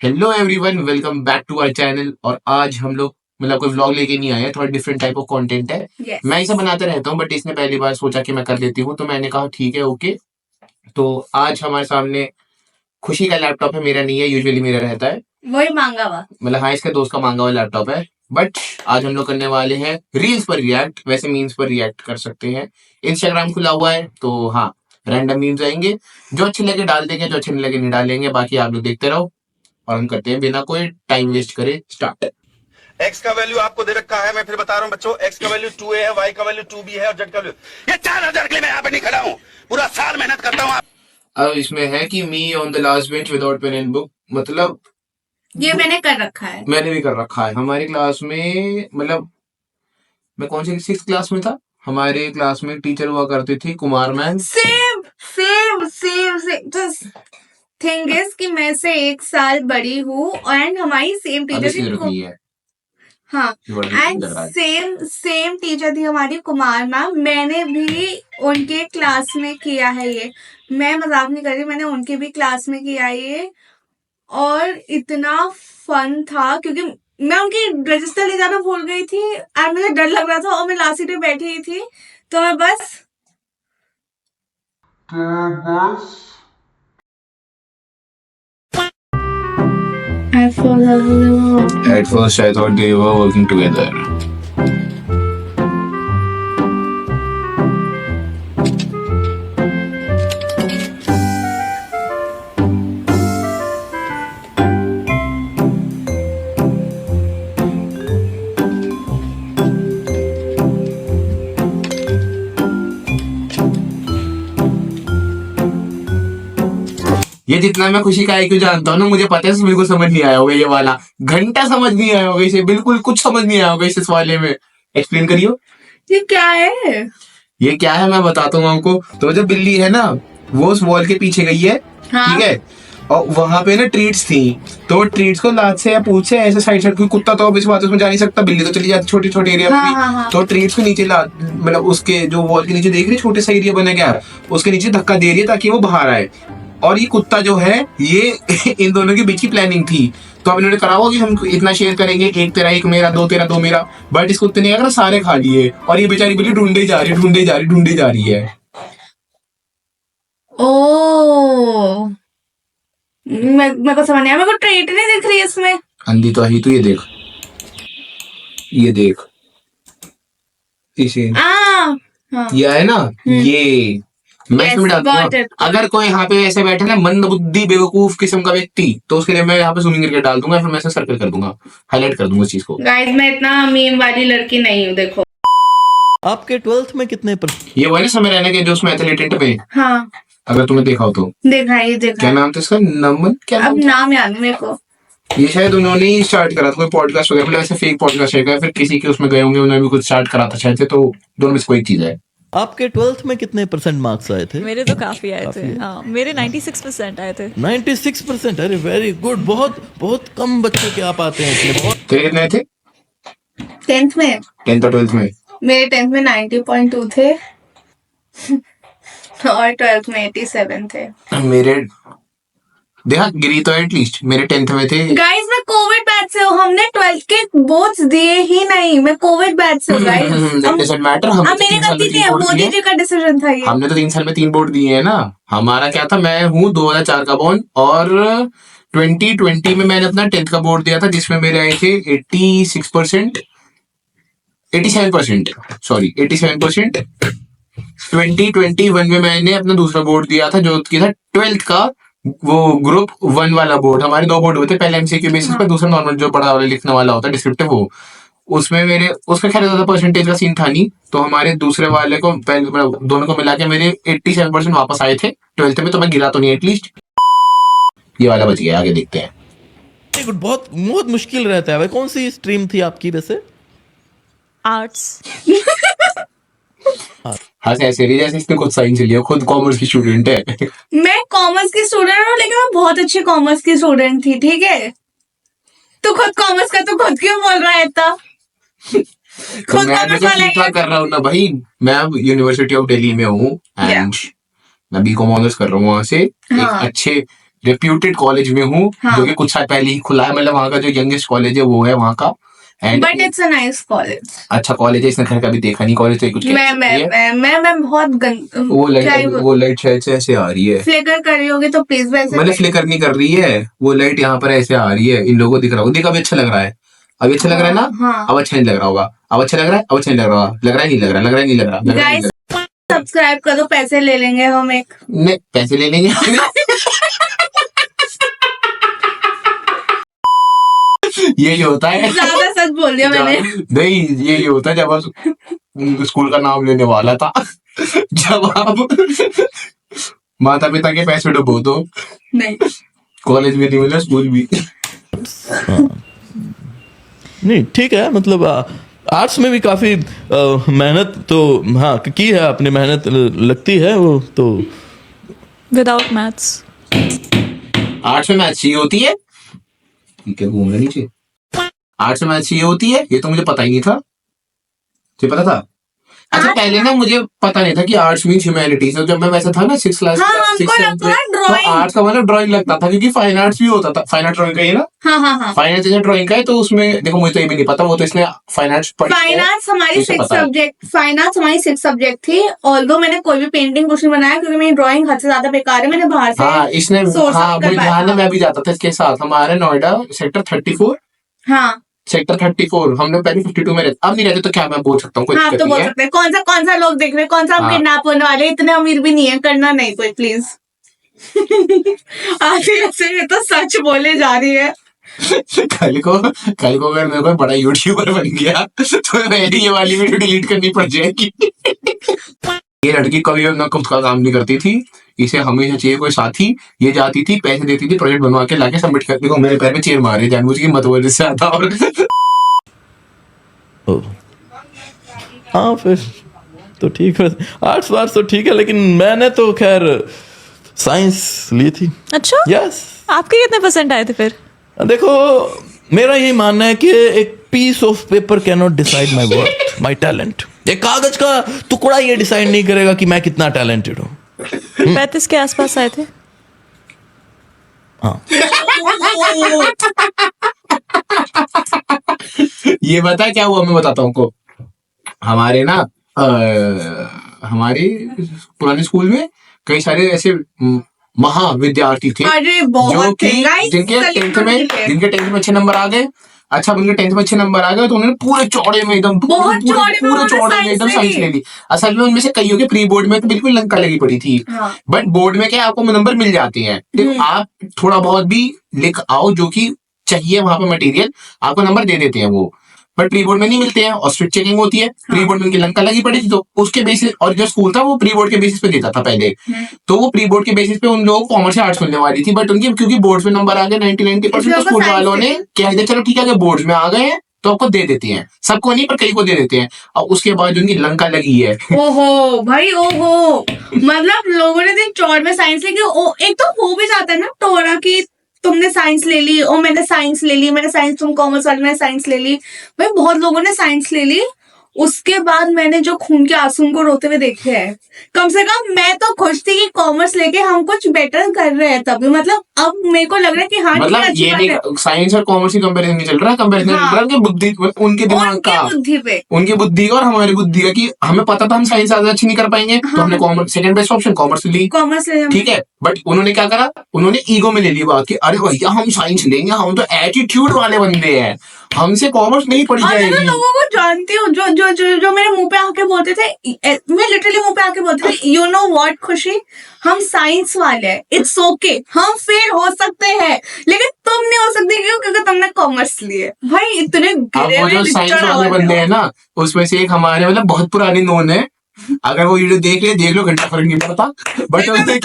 Hello everyone, welcome back to our channel. और आज हम लोग कोई व्लॉग लेके नहीं आए हैं, थोड़ा डिफरेंट टाइप ऑफ कंटेंट है। Yes. मैं इसे बनाते रहता हूँ बट इसने पहली बार सोचा कि मैं कर लेती हूँ, तो मैंने कहा ठीक है, ओके। तो आज हमारे सामने खुशी का लैपटॉप है, मेरा नहीं है, यूजुअली मेरा रहता है। वही मांगा हुआ हाँ, इसके दोस्त का मांगा हुआ लैपटॉप है। बट आज हम लोग करने वाले हैं रील्स पर रिएक्ट, वैसे मीम्स पर रिएक्ट कर सकते हैं। इंस्टाग्राम खुला हुआ है तो हाँ, रैंडम मीम्स आएंगे, जो अच्छे लगे डाल देंगे, जो अच्छे नहीं लगे नहीं डालेंगे। बाकी आप लोग देखते रहो और हम करते हैं बिना कोई टाइम वेस्ट करे स्टार्ट। एक्स का वैल्यू आपको दे रखा है, मैं फिर बता रहा हूँ बच्चों। एक्स का वैल्यू 2a है, वाई का वैल्यू 2b है और जेड का वैल्यू ये 4000 के लिए मैं यहाँ पे नहीं खड़ा हूँ, पूरा साल मेहनत करता हूँ। अब इसमें है कि me on the last bench without pen and book, मतलब ये मैंने कर रखा है। मैंने भी कर रखा है। हमारी क्लास में मैं कौन सी 6th क्लास में था, हमारे क्लास में टीचर हुआ करती थी Kumar ma'am. Same same same same. Just thing is कि मैं से 1 साल बड़ी हूँ एंड हमारी सेम टीचर थी। नहीं है हाँ, एंड सेम टीचर थी हमारी कुमार मैम। मैंने भी उनके क्लास में किया है ये, मैं मजाक नहीं कर रही, मैंने उनके भी क्लास में किया है ये। और इतना फन था क्योंकि मैं उनकी रजिस्टर ले जाना भूल गई थी और मुझे डर लग रहा था और मैं लास्ट सीट पे बैठी हुई थी, तो मैं बस At first I thought they were working together. ये जितना मैं खुशी का IQ जानता हूँ ना, मुझे पता है इसे बिल्कुल समझ नहीं आया होगा, ये वाला घंटा समझ नहीं आया होगा, इसे बिल्कुल कुछ समझ नहीं आया होगा इस वाले में। एक्सप्लेन करियो, ये क्या है? ये क्या है मैं बताता हूँ आपको। तो जो बिल्ली है ना, वो उस वॉल के पीछे गई है, हाँ। ठीक है, और वहां पे ना ट्रीट्स थी, तो ट्रीट्स को लात से या पूंछ से ऐसे साइड साइड, कोई कुत्ता तो इस बात उसमें जा नहीं सकता, बिल्ली तो चली जाती छोटे छोटे एरिया में भी। तो ट्रीट्स को नीचे ला, मतलब उसके जो वॉल के नीचे देख रही छोटे सा एरिया बना गया, उसके नीचे धक्का दे रही है ताकि वो बाहर आए। और ये कुत्ता जो है, ये इन दोनों के बीच की प्लानिंग थी। तो अब इन्होंने करा हुआ कि हम इतना शेयर करेंगे, एक तेरा एक मेरा, दो तेरा दो मेरा। बट इस कुत्ते ने अगर सारे खा लिए और ये बेचारी बिल्ली ढूंढे जा रही है। ओ, मेरे को समझ नहीं आया, मेरे को ट्रेट नहीं दिख रही इसमें। अंधी तो ही, तो ये देख इसे, हाँ। ये है ना, ये मैं इसमें डालता हूँ। अगर कोई यहाँ पे ऐसे बैठे ना मंद बुद्धि बेवकूफ किस्म का व्यक्ति, तो उसके लिए मैं यहाँ पे जूमिंग करके डाल दूंगा, फिर मैं इसे सर्कल कर दूंगा, हाईलाइट कर दूंगा इस चीज को। गाइस, मैं इतना मीम वाली लड़की नहीं हूँ। देखो आपके 12th में कितने ये वही ना समय रहने के जो उसमें एथलेटेंट में, हाँ, अगर तुम्हें देखा हो तो देखा ही देखा। क्या नाम था इसका? नमन, क्या अब नाम याद नहीं मेरे को। ये शायद उन्होंने ही स्टार्ट करा था, कोई पॉडकास्ट वगैरह, मतलब ऐसे फेक पॉडकास्ट है, फिर किसी के उसमें गए होंगे, उन्होंने भी कुछ स्टार्ट करा था शायद से, तो दोनों में से कोई एक चीज है। आपके 12th में कितने % मार्क्स आए थे? मेरे तो काफी आए थे। हाँ, मेरे 96% आए थे। 96%? अरे वेरी गुड। बहुत बहुत कम बच्चे के आप आते हैं इसलिए। बहुत। तेरे कितने थे 10th में? 10th और 12th में? मेरे 10th में 90.2 थे और 12th में 87 थे। मेरे देखा गिरी तो एटलीस्ट, मेरे 10th में थे। गाइस, मैं कोविड बैच से हूँ, हमने 12th के बोर्ड्स दिए ही नहीं, मैं कोविड बैच से हूँ गाइस। डजंट मैटर, हम अब मेरी गलती नहीं है, मोदी जी का डिसीजन था ये। हमने तो 3 साल में 3 बोर्ड दिए हैं ना। हमारा क्या था, मैं हूँ 2004 का बॉर्न, और 2020 में मैंने अपना 10th का बोर्ड दिया था, जिसमें मेरे आए थे 86%, 87%, सॉरी 87%। 2021 में मैंने अपना दूसरा बोर्ड दिया था, जो कि था 12th का, वो ग्रुप 1 वाला बोर्ड। हमारे 2 बोर्ड होते, पहले MCQ बेसिस पर, दूसरा नॉर्मल जो पढ़ा वाला लिखने वाला होता है डिस्क्रिप्टिव, वो उसमें उसका खैर ज्यादा परसेंटेज का सीन था नहीं, तो हमारे दूसरे वाले को दोनों को मिला के मेरे 87% वापस आए थे 12th में, तो मैं गिरा तो नहीं एटलीस्ट। ये वाला बच गया, आगे देखते हैं। बहुत बहुत मुश्किल रहता है भाई। कौन सी स्ट्रीम थी आपकी वैसे? आर्ट्स। हाँ, ऐसे नहीं जैसे इसने खुद साइंस लिया, खुद कॉमर्स की स्टूडेंट है। मैं कॉमर्स की स्टूडेंट हूँ, लेकिन मैं बहुत अच्छी कॉमर्स की स्टूडेंट थी, ठीक है। तो खुद कॉमर्स का तो खुद क्यों बोल रहा है इतना? तो मैं तो ठीक ठाक कर रहा हूँ ना भाई, मैं अब यूनिवर्सिटी ऑफ दिल्ली में हूँ एंड मैं बीकॉम ऑनर्स कर रहा हूँ वहां से। एक अच्छे रेप्यूटेड कॉलेज में हूँ, हाँ। जो कि कुछ साल पहले ही खुला है, मतलब वहाँ का जो यंगेस्ट कॉलेज है वो है वहाँ का। And but it's a nice college. अच्छा कॉलेज है, इसने घर कभी देखा नहीं कॉलेज, तो कुछ कह सकती है। मैं बहुत वो लाइट शायद से ऐसे आ रही है, फ्लिकर कर रही होगी तो प्लीज वैसे मतलब फ्लिकर नहीं कर रही है, वो लाइट यहाँ पर ऐसे आ रही है, इन लोगों को दिख रहा होगा। देख अभी अच्छा लग रहा है, अभी अच्छा लग रहा है ना? हाँ। अब अच्छा नहीं लग रहा होगा, अब अच्छा लग रहा है, अब अच्छा नहीं लग रहा होगा, लग रहा है नहीं लग रहा, लग रहा है नहीं लग रहा, लग रहा है नहीं गाइस लग रहा। सब्सक्राइब करो, पैसे ले लेंगे हम एक। नहीं पैसे ले लेंगे यही होता है। ज्यादा सच बोल दिया मैंने। नहीं यही होता है, जब आप स्कूल का नाम लेने वाला था जब आप माता पिता के पैसे डुबो दो, नहीं कॉलेज भी नहीं मिला, स्कूल भी। नहीं ठीक है, मतलब आर्ट्स में भी काफी मेहनत तो हाँ की है आपने, मेहनत लगती है वो तो। Without maths. आर्ट्स में मैथ्स चाहिए होती है, ठीक है घूम रहे नीचे। आर्ट्स में मैथ्स चाहिए होती है, ये तो मुझे पता ही नहीं था। तुझे पता था? अच्छा पहले ना मुझे पता नहीं था कि आर्ट्स मींस ह्यूमैनिटीज। जब मैं वैसा था ना 6th क्लास हाँ, हमको लगता है तो drawing। आर्ट्स का मतलब ड्राइंग लगता था, क्योंकि फाइन आर्ट्स भी होता था। फाइन आर्ट ड्राइंग का ही ना, हाँ फाइन आर्ट्स ड्राइंग का है, तो उसमें देखो मुझे तो ये भी नहीं पता, वो तो इसने फाइन आर्ट्स पढ़ी है। फाइन आर्ट्स हमारी इसे 6 पता है। सब्जेक्ट, फाइन आर्ट्स हमारी 6 सब्जेक्ट थी। ऑल्दो मैंने कोई भी पेंटिंग कुछ नहीं बनाया क्योंकि मेरी ड्राइंग हद से ज्यादा बेकार है, मैंने बाहर से हाँ इसने source हाँ up मुझे करवाया ध्यान है, था। मैं भी जाता था इसके साथ। हमारे नोएडा सेक्टर 34, हाँ सेक्टर 34 हम लोग पहले 52 में रहते, अब नहीं रहते, तो क्या मैं बोल सकता हूँ, कोई हाँ, आप दिक्कत तो बोल नहीं है। सकते हैं। कौन सा लोग देख रहे हैं, कौन सा हम हाँ। किडनैप होने वाले हैं? इतने अमीर भी नहीं है, करना नहीं कोई प्लीज। आखिर से ये तो सच बोले जा रही है। कल को अगर मेरे को बड़ा यूट्यूबर बन गया तो मेरी ये वाली वीडियो डिलीट करनी पड़ जाएगी। ये लड़की कभी अपना खुद का काम नहीं करती थी, इसे हमेशा चाहिए कोई साथी। ये जाती थी, पैसे देती थी, प्रोजेक्ट बनवा के लाके सबमिट करने को, मेरे पैर पे चेयर मारे जानबूझ के, मत बोल इससे आता। और हाँ फिर तो ठीक है, आर्ट्स वार्ट्स तो ठीक है, लेकिन मैंने तो खैर साइंस ली थी। अच्छा यस। आपके कितने परसेंट आए थे फिर? देखो मेरा यही मानना है कि एक piece of paper can not decide my worth, my talent. एक कागज का टुकड़ा ये डिसाइड नहीं करेगा कि मैं कितना टैलेंटेड हूँ। 35 के आसपास आए थे। हाँ ये बता क्या हुआ, मैं बताता हूँ को। हमारे ना हमारे पुराने स्कूल में कई सारे ऐसे महाविद्यार्थी थे अरे जो बहुत कि थे guys, जिनके टेंथ में celebrity थे। अच्छे नंबर आ गए। अच्छा उनके टेंथ में अच्छे नंबर आ गए तो उन्होंने पूरे चौड़े में एकदम बहुत चौड़े में पूरे उन्होंने चौड़े में science एकदम ले साइंस ली। ले ली। असल में उनमें से कईयों के प्री बोर्ड में तो बिल्कुल लंका लगी पड़ी थी, हाँ। बट बोर्ड में क्या आपको नंबर मिल जाते हैं। देखो आप थोड़ा बहुत भी लिख आओ जो कि चाहिए वहां पे मटेरियल, आपको नंबर दे देते हैं वो, बट प्री बोर्ड में नहीं मिलते हैं और स्ट्रिक्ट चेकिंग होती है। प्री बोर्ड में उनकी लंका लगी पड़ी थी, तो उसके बेसिस, और जो स्कूल था वो प्री बोर्ड के बेसिस पे देता था पहले, तो वो प्री बोर्ड के बेसिस पे उन लोगों को कॉमर्स से आर्ट्स मिलने वाली थी, बट उनकी क्योंकि बोर्ड में नंबर आ गए 90% तो स्कूल वालों ने कह दिया चलो ठीक है, बोर्ड में आ गए हैं तो आपको दे देते हैं, सबको नहीं पर कई को दे देते हैं। और उसके बाद उनकी लंका लगी है। ओहो भाई ओहो, मतलब लोगों ने दिन चौड़ में साइंस ली। एक तो हो भी जाता है ना टोरा की तुमने साइंस ले ली और मैंने साइंस ले ली, मैंने साइंस, तुम कॉमर्स वाले ने साइंस ले ली। भाई बहुत लोगों ने साइंस ले ली, उसके बाद मैंने जो खून के आंसू को रोते हुए देखे हैं। कम से कम मैं तो खुश थी कि कॉमर्स लेके हम कुछ बेटर कर रहे हैं तभी, मतलब अब मेरे को लग रहा है कि हाँ मतलब अच्छी ये बात नहीं है। साइंस और कॉमर्स की कंपैरिजन नहीं चल रहा, कंपैरिजन चल रहा है उनकी बुद्धि, उनके दिमाग का, बुद्धि पे, उनकी बुद्धि का और हमारी बुद्धि का, कि हमें पता था हम साइंस ज्यादा अच्छी नहीं कर पाएंगे तो हमने commerce second best option commerce ली, कॉमर्स ले ठीक है। बट उन्होंने क्या करा, उन्होंने ईगो में ले ली बात कि अरे भैया हम साइंस लेंगे, हम तो एटीट्यूड वाले बंदे हैं, हमसे कॉमर्स नहीं पढ़ी और मैं जाएगी। लोगों को जानती हूँ जो जो जो जो मेरे मुंह पे आके बोलते थे, मैं लिटरली मुंह पे आके बोलते थे, यू नो व्हाट खुशी, हम साइंस वाले हैं, इट्स ओके, हम फेल हो सकते हैं लेकिन तुम नहीं हो सकती, क्यों? क्योंकि तुमने कॉमर्स लिए। भाई इतने अब गिरे वो जो हुए साइंस लिट्टर वाले आवाज बंदे है। हैं ना, उसमें से एक हमारे मतलब बहुत पुराने नोन है, अगर वो वीडियो देख लो घंटा फर्क नहीं पड़ता। बट उन्होंने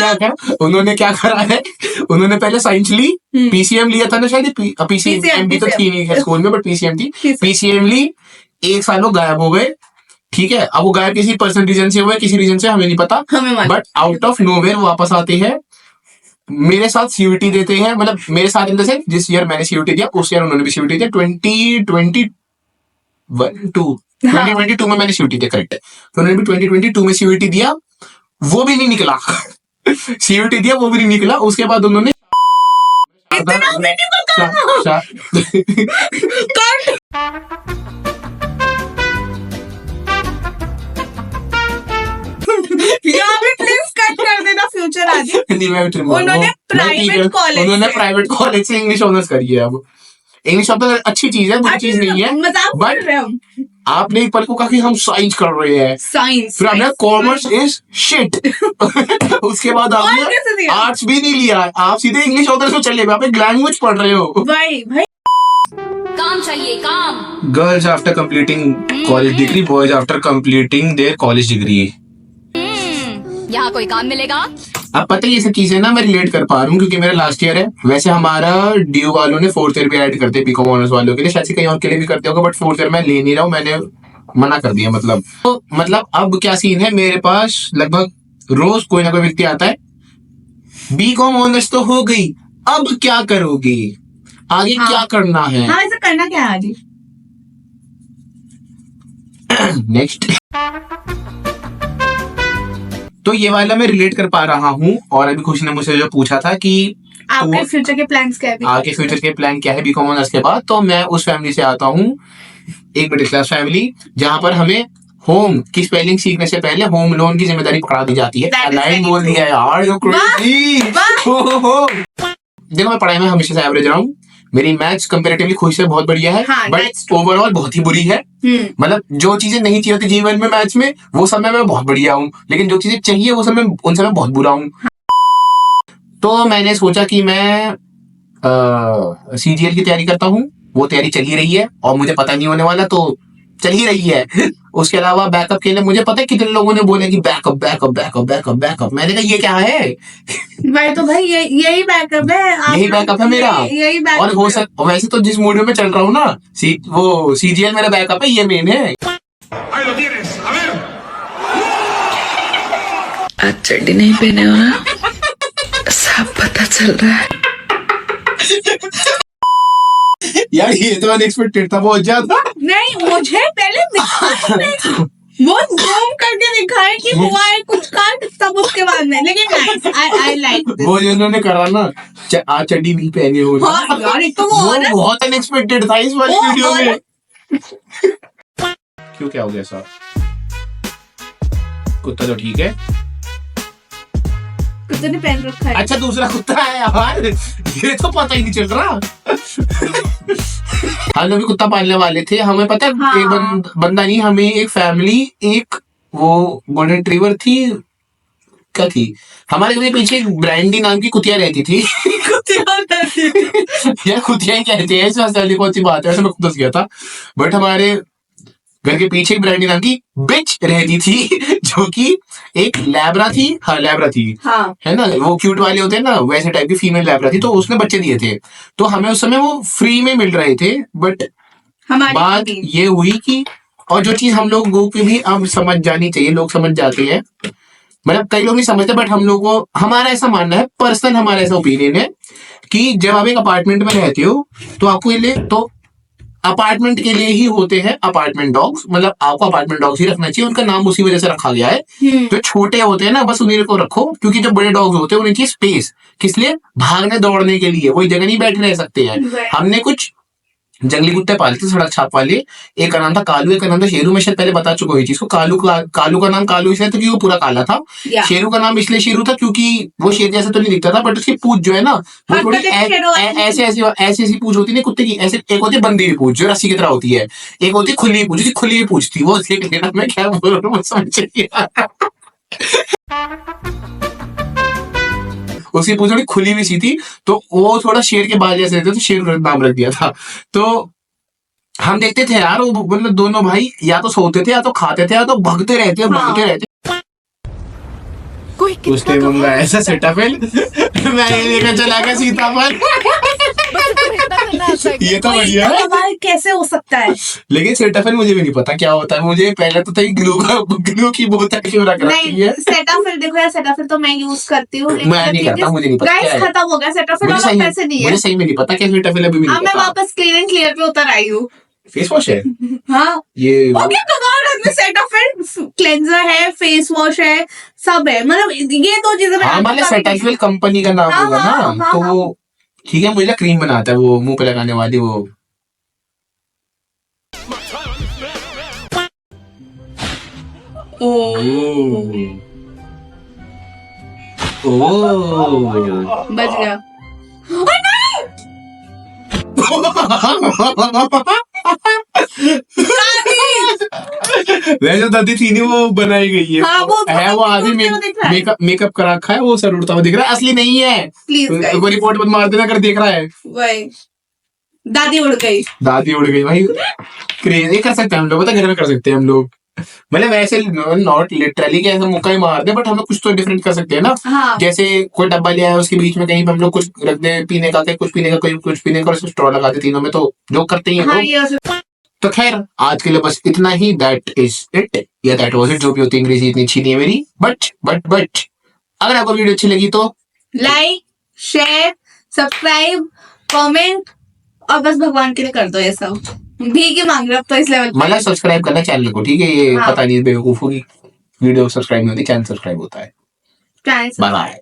क्या करा है, उन्होंने पहले साइंस ली, पीसीएम लिया था ना शायद, पीसीएम भी तो थी नहीं है स्कूल में, बट पीसीएम थी, पीसीएम ली, 1 साल वो गायब हो गए, ठीक है। अब वो गायब किसी पर्सनल रीजन से हुए, किसी रीजन से हमें नहीं पता, बट आउट ऑफ नोवेयर वापस आते हैं, मेरे साथ सीयूटी देते हैं, मतलब मेरे साथ इन द सेंस जिस ईयर मैंने सीयूटी दिया उस ईयर उन्होंने भी सीयूटी दिया, 2022 में मैंने सीयूटी दिया, करेक्ट है। तो उन्होंने भी 2022 में सीयूटी दिया, वो भी नहीं निकला। सीयूटी दिया वो भी नहीं निकला, उसके बाद उन्होंने इतना भी नहीं पता। कट। यहाँ पे प्लीज कट कर देना फ्यूचर आगे। नहीं मैं उन्होंने private college उन्होंने से- प्राइवेट कॉलेज से इंग्लिश ऑनर्स करी है। अब इंग्लिश ऑनर्स अच्छी चीज है, बुरी चीज नहीं है, मजाक कर बट रहे हम। आपने एक पल को कहा कि हम साइंस कर रहे हैं, साइंस फिर हमने कॉमर्स इज शिट उसके बाद और आपने कैसे दिया? आर्ट्स भी नहीं लिया, आप सीधे इंग्लिश ऑनर्स में चले गए, आप एक लैंग्वेज पढ़ रहे हो। भाई भाई काम चाहिए काम। Girls after completing college degree, boys after completing there college degree. यहाँ कोई काम मिलेगा? अब पता है ये सब चीजें ना मैं रिलेट कर पा रहा हूँ क्योंकि मेरा लास्ट ईयर है। वैसे हमारा डीयू वालों ने 4th ईयर भी ऐड करते बीकॉम ऑनर्स वालों के लिए, शायद से कहीं और के लिए भी करते होगा, बट 4th ईयर मैं ले नहीं रहा हूँ, मैंने मना कर दिया। मतलब अब क्या सीन है, मेरे पास लगभग रोज कोई ना कोई व्यक्ति आता है, बीकॉम ऑनर्स तो हो गई, अब क्या करोगे, आगे हाँ। क्या करना है हाँ ऐसा करना क्या है आगे? नेक्स्ट। तो ये वाला मैं रिलेट कर पा रहा हूँ। और अभी खुशी ने मुझसे जो पूछा था कि आपके फ्यूचर के प्लान्स क्या है? आगे फ्यूचर के प्लान क्या है बीकॉम ऑनर्स के बाद, तो मैं उस फैमिली से आता हूँ, एक मिडिल क्लास फैमिली, जहां पर हमें होम की स्पेलिंग सीखने से पहले होम लोन की जिम्मेदारी पकड़ा दी जाती है। That is लाइन very बोल true. दिया यार, यू क्रेजी। वाह। देखो मैं पढ़ाई में हमेशा से एवरेज रहा हूँ, मेरी मैथ्स कंपैरेटिवली खुद से बहुत बढ़िया है, हाँ, बट that's true. ओवरऑल बहुत ही बुरी है। मतलब जो चीजें नहीं चाहिए होती जीवन में मैथ्स में, वो सब में मैं बहुत बढ़िया हूँ, लेकिन जो चीजें चाहिए वो सब में उन सब में बहुत बुरा हूँ। तो मैंने सोचा कि मैं सीजीएल की तैयारी करता हूँ, वो तैयारी चल ही रही है और मुझे पता नहीं होने वाला, तो चल ही रही है। उसके अलावा बैकअप के लिए मुझे पता है कितने लोगों ने बोले कि backup backup backup backup backup, मैंने कहा ये क्या है, भाई तो भाई यही बैकअप है। आप यही बैकअप है मेरा। यही बैकअप और हो सक वैसे तो जिस मूड में मैं चल रहा हूँ ना, वो सीजीएल मेरा बैकअप है, ये मेन है। आज चड्डी नहीं पहने हो ना, सब पता चल रहा है। यार ये तो अनएक्सपेक्टेड था बहुत ज्यादा। नहीं, मुझे पहले दिखाया वो जूम करके दिखाए कि हुआ है कुछ काट, तब उसके बाद में, लेकिन आई लाइक वो जो उन्होंने करा ना, आज चड्डी नहीं पहनी हो ना, हाँ यार, एक तो वो वो औरत- बहुत अनएक्सपेक्टेड था इस वाली वो वीडियो में। औरत- क्यों क्या हो गया सर? कुत्ता तो ठीक है। कुत्ते ने पहन रखा है। अच्छा दूसरा कुत्ता है यार, ये तो पता ही नहीं चल रहा। हम लोग भी कुत्ता पालने वाले थे, हमें पता है हाँ। एक बंदा नहीं, हमें एक फैमिली, एक वो गोल्डन रिट्रीवर थी, क्या थी, हमारे घर के पीछे एक ब्रांडी नाम की कुतिया रहती थी। यार कुतिया ही कहते हैं, इस वाली कौन सी बात है, वैसे मैं खुद हंस गया था। बट हमारे घर के पीछे एक ब्रांडी नाम की बिच रहती थी, जो कि एक लैब्रा थी, हाँ लैब्रा थी, हाँ है ना, वो क्यूट वाले होते हैं ना, वैसे टाइप की फीमेल लैब्रा थी, तो उसने बच्चे दिए थे, तो हमें उस समय वो फ्री में मिल रहे थे। बट हमारी बात family। ये हुई कि, और जो चीज हम लोगों की भी अब समझ जानी चाहिए, लोग समझ जाते हैं, मतलब कई लोग नहीं समझते, बट हम लोग को, हमारा ऐसा मानना है, पर्सनल हमारा ऐसा ओपिनियन है कि जब आप एक अपार्टमेंट में रहते हो तो आपको ये तो अपार्टमेंट के लिए ही होते हैं अपार्टमेंट डॉग्स, मतलब आपको अपार्टमेंट डॉग्स ही रखना चाहिए, उनका नाम उसी वजह से रखा गया है। जो छोटे होते हैं ना, बस उन्हीं को रखो, क्योंकि जो बड़े डॉग्स होते हैं उन्हें चाहिए स्पेस, किस लिए, भागने दौड़ने के लिए, वही जगह नहीं बैठे रह सकते हैं। हमने कुछ जंगली कुत्ते पाले थे, सड़क छाप वाले, एक का नाम था कालू, एक का नाम था शेरू, मैं शायद पहले बता चुका हूँ चीज को। कालू का नाम कालू इसलिए था क्योंकि वो पूरा काला था, शेरू का नाम इसलिए शेरू था क्योंकि वो शेर जैसा तो नहीं दिखता था, बट उसकी पूंछ जो है ना, वो थोड़ी ऐसे ऐसी पूंछ होती है कुत्ते की, ऐसे एक होती है बंदी हुई पूंछ जो रस्सी की तरह होती है, एक होती है खुली हुई पूंछ, खुली हुई पूंछ थी वो, इसलिए मैं क्या बोल रहा हूँ समझ नहीं आ रहा। उसकी पूंछ थोड़ी खुली हुई सी थी, तो वो थोड़ा शेर के बाल जैसे थे, तो शेर नाम रख दिया था। तो हम देखते थे यार, वो मतलब दोनों भाई या तो सोते थे, या तो खाते थे, या तो भगते रहते भगते रहते। उसने मंगा ऐसा सेटअप है, मैं ये लेकर चला गया सीताफल। ये तो बढ़िया है, सवाल कैसे हो सकता है? लेकिन सेटअप मुझे भी नहीं पता क्या होता है, मुझे पहले तो था ग्लू की बोतल क्यों रख रखी नहीं है। सेटाफिल, देखो यार सेटाफिल तो मैं यूज करती हूँ, मैं नहीं करता, मुझे नहीं पता क्या गाइस है। खत्म हो गया सेटाफिल, मुझे वाला पैसे नहीं है। मुझे सही में नहीं पता क्या सेटअप अभी भी अब नहीं मैं पता। वापस क्लीन एंड क्लियर पे उतर आई हूँ। फेस वॉश है हाँ ये, ओके, कमाल, सेटाफिल क्लेंजर है, फेस वॉश है, सब है, मतलब ये दो चीजें मैं हाँ मतलब सेटाफिल कंपनी का नाम हाँ, होगा हाँ, ना, हाँ, तो हाँ। वो ठीक है, मुझे क्रीम बनाता है वो मुंह पे लगाने वाली वो। ओ बच गया। वैसे दादी थी नहीं, वो बनाई गई है। हाँ, वो है वो आदमी वो दिख रहा है। मेकअप करा रखा है, वो सर उड़ता हुआ दिख रहा है, असली नहीं है। प्लीज कोई रिपोर्ट मत मार देना अगर देख रहा है। वही दादी उड़ गई। दादी उड़ गई भाई। क्रेजी कर सकते हैं हम लोग, पता है, घर में कर सकते हैं हम लोग। मतलब वैसे नॉट लिटरली कि ऐसा मुक्का ही मार दे, बट हम लोग कुछ तो डिफरेंट कर सकते हैं ना। हाँ जैसे कोई डब्बा लिया है, उसके बीच में कहीं पे हम लोग कुछ रख दे पीने का, कहीं कुछ पीने का, कोई कुछ पीने का, और स्ट्रॉ लगा दे, तीनों में तो जो करते ही हैं हाँ लोग। ये हो सकता- तो खैर आज के लिए बस इतना ही। दैट इज इट या दैट वाज इट। जो भी होती है, अंग्रेजी इतनी अच्छी नहीं है मेरी, बट अगर आपको वीडियो अच्छी लगी तो लाइक शेयर सब्सक्राइब कमेंट और बस भगवान के लिए कर दो ये सब। भीख ही मांग रहे हो अब तो इस लेवल पे। मतलब सब्सक्राइब करना चैनल को, ठीक है। ये हाँ। पता नहीं बेवकूफों की वीडियो सब्सक्राइब नहीं होती, चैनल सब्सक्राइब होता है। Channel bye bye.